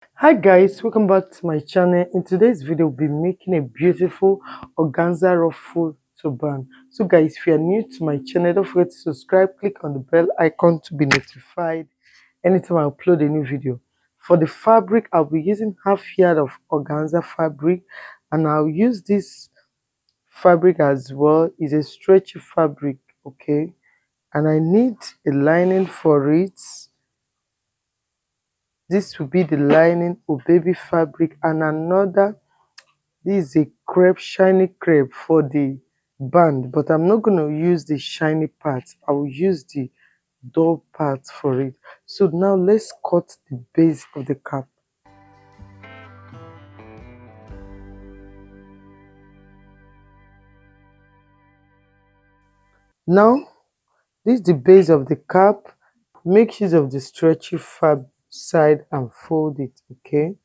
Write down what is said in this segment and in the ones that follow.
Hi guys, welcome back to my channel. In today's video we'll be making a beautiful organza ruffle turban. So guys, if you are new to my channel, don't forget to subscribe, click on the bell icon to be notified anytime I upload a new video. For the fabric, I'll be using half yard of organza fabric, and I'll use this fabric as well. It's a stretchy fabric, okay, and I need a lining for it. This will be the lining of baby fabric, and another, this is a crepe, shiny crepe for the band, but I'm not going to use the shiny part. I will use the dull part for it. So now let's cut the base of the cap. Now this is the base of the cap. Make use of the stretchy fab side and fold it. Okay,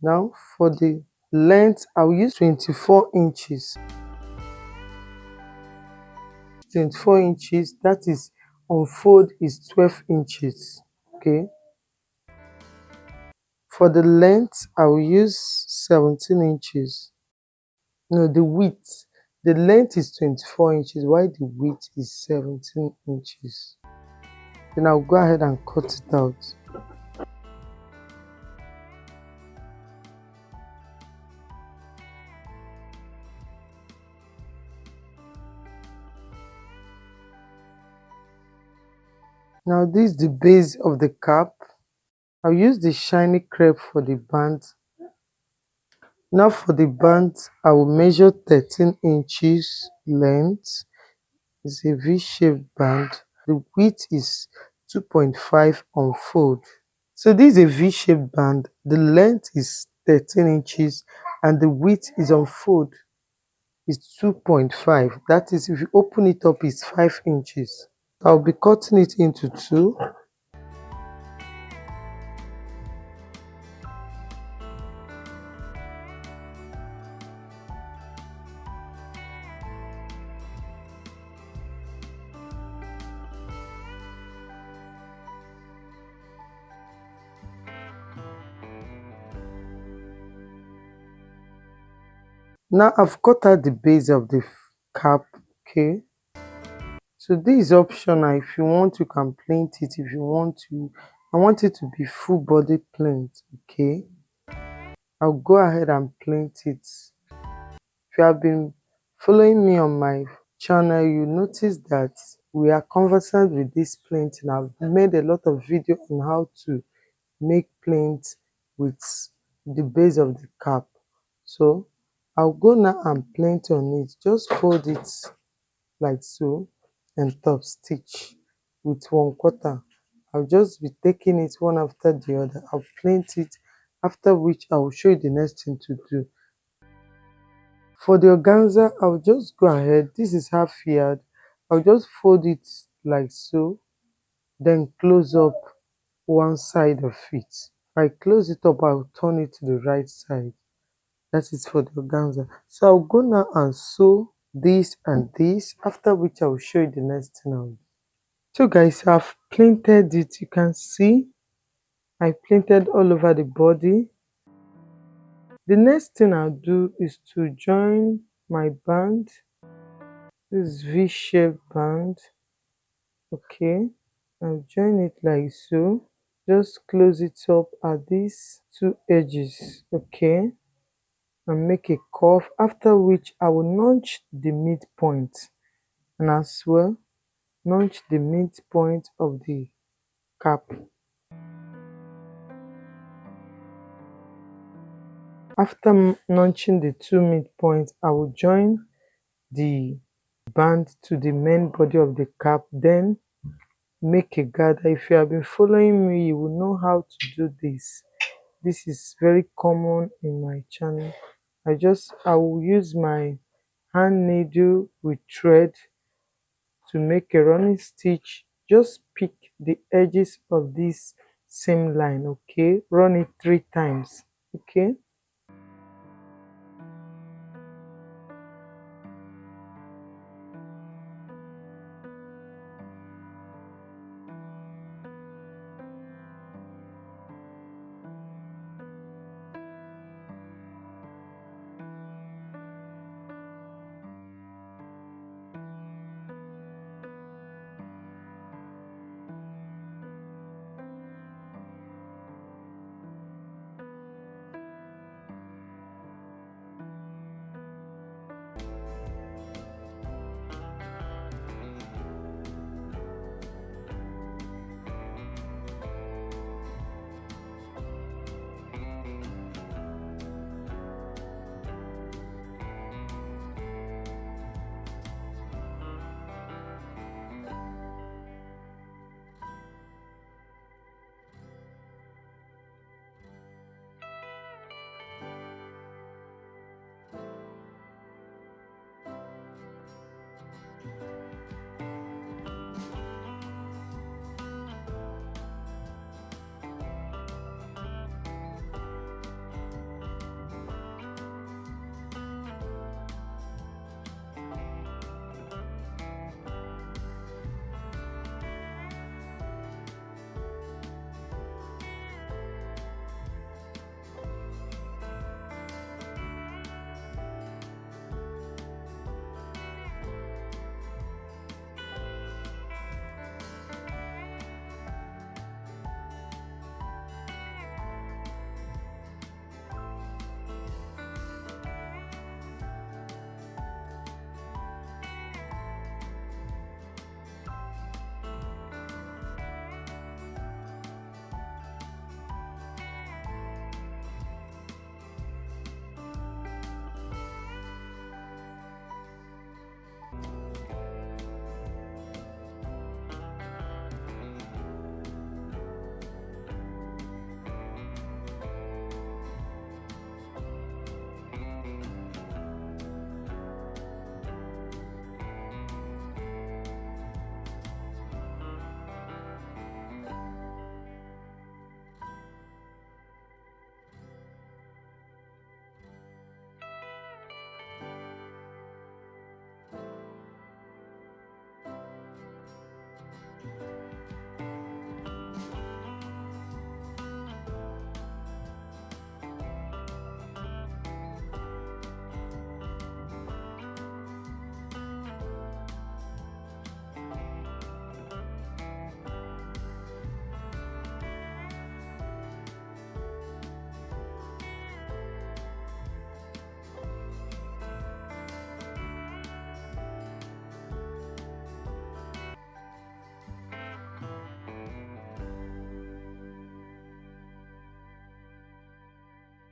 now for the length, I'll use 24 inches. 24 inches, that is, unfold is 12 inches. Okay, for the length, I will use 17 inches. No, the width. The length is 24 inches, while the width is 17 inches. Then I'll go ahead and cut it out. Now this is the base of the cap. I'll use the shiny crepe for the band. Now for the band, I will measure 13 inches length. It's a V-shaped band. The width is 2.5 unfold. So this is a V-shaped band. The length is 13 inches and the width is unfold is 2.5. That is, if you open it up, it's 5 inches. I'll be cutting it into two. Now I've cut out the base of the cap. Okay, so this is optional. If you want, you can plaint it. If you want to, I want it to be full body plaint. Okay, I'll go ahead and plaint it. If you have been following me on my channel, you notice that we are conversant with this plainting. I've made a lot of video on how to make plaint with the base of the cap. So I'll go now and plaint on it. Just fold it like so and top stitch with 1/4. I'll just be taking it one after the other. I'll plaint it, after which I will show you the next thing to do. For the organza, I'll just go ahead. This is half yard. I'll just fold it like so, then close up one side of it. If I close it up, I'll turn it to the right side. That is for the organza. So I'll go now and sew this and this, after which I'll show you the next thing I'll do. So guys, I've plated it. You can see I plated all over the body. The next thing I'll do is to join my band. This V-shaped band. Okay, I'll join it like so. Just close it up at these two edges. Okay, and make a curve, after which I will notch the midpoint, and as well notch the midpoint of the cap. After notching the two midpoints, I will join the band to the main body of the cap, then make a gather. If you have been following me, you will know how to do this. This is very common in my channel. I will use my hand needle with thread to make a running stitch. Just pick the edges of this same line. Okay, run it 3 times. Okay,